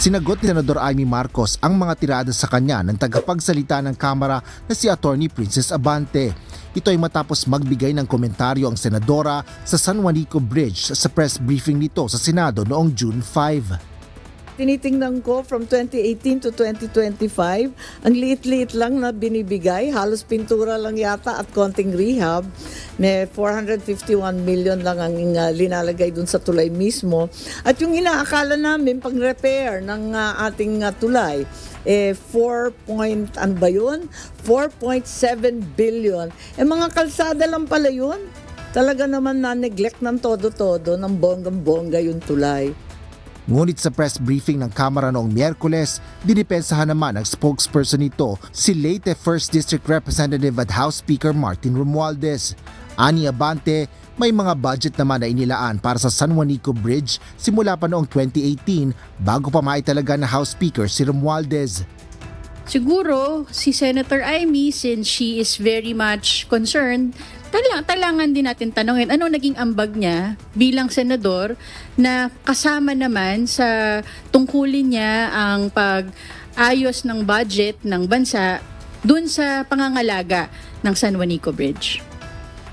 Sinagot ni Senador Amy Marcos ang mga tirada sa kanya ng tagapagsalita ng Kamara na si Attorney Princess Abante. Ito ay matapos magbigay ng komentaryo ang senadora sa San Juanico Bridge sa press briefing nito sa Senado noong June 5. Tinitingnan ko from 2018 to 2025, ang liit-liit lang na binibigay, halos pintura lang yata at konting rehab, 451 million lang ang linalagay dun sa tulay mismo. At yung inaakala namin pang repair ng ating tulay, 4.7 billion. Mga kalsada lang pala yun. Talaga naman na-neglect ng todo-todo ng bonggang-bongga yung tulay. Ngunit sa press briefing ng Kamara noong Miyerkules, dinipensahan naman ng spokesperson nito si Leyte 1st District Representative at House Speaker Martin Romualdez. Ani Abante, may mga budget naman na inilaan para sa San Juanico Bridge simula pa noong 2018 bago pa maitalaga na House Speaker si Romualdez. Siguro si Senator Amy, since she is very much concerned, talangan din natin tanongin ano naging ambag niya bilang senador na kasama naman sa tungkulin niya ang pag-ayos ng budget ng bansa dun sa pangangalaga ng San Juanico Bridge.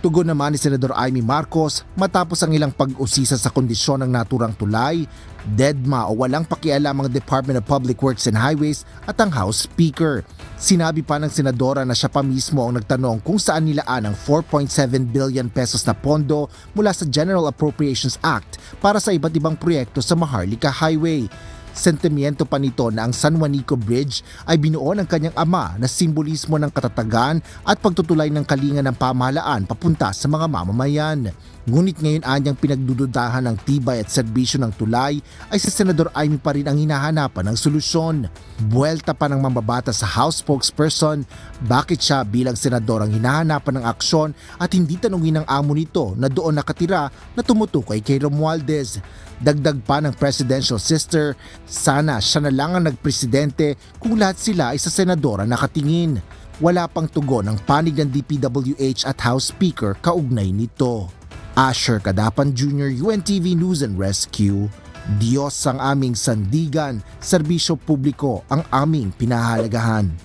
Tugon naman ni Senador Amy Marcos matapos ang ilang pag-usisa sa kondisyon ng naturang tulay, DEDMA o walang pakialam ang Department of Public Works and Highways at ang House Speaker. Sinabi pa ng senadora na siya pa mismo ang nagtanong kung saan nilaan ang 4.7 billion pesos na pondo mula sa General Appropriations Act para sa iba't ibang proyekto sa Maharlika Highway. Sentimiento pa nito na ang San Juanico Bridge ay binuo ng kanyang ama na simbolismo ng katatagan at pagtutulay ng kalinga ng pamahalaan papunta sa mga mamamayan. Ngunit ngayon anyang pinagdududahan ng tibay at serbisyo ng tulay ay si Senador Amy pa rin ang hinahanapan ng solusyon. Buwelta pa ng mambabata sa House spokesperson bakit siya bilang senador ang hinahanapan ng aksyon at hindi tanungin ng amo nito na doon nakatira na tumutukoy kay Romualdez. Dagdag pa ng presidential sister, sana siya na lang ang nagpresidente kung lahat sila ay sa senadora nakatingin. Wala pang tugon ang panig ng DPWH at House Speaker kaugnay nito. Asher Cadapan Jr., UNTV News and Rescue. Diyos ang aming sandigan, serbisyo publiko ang aming pinahalagahan.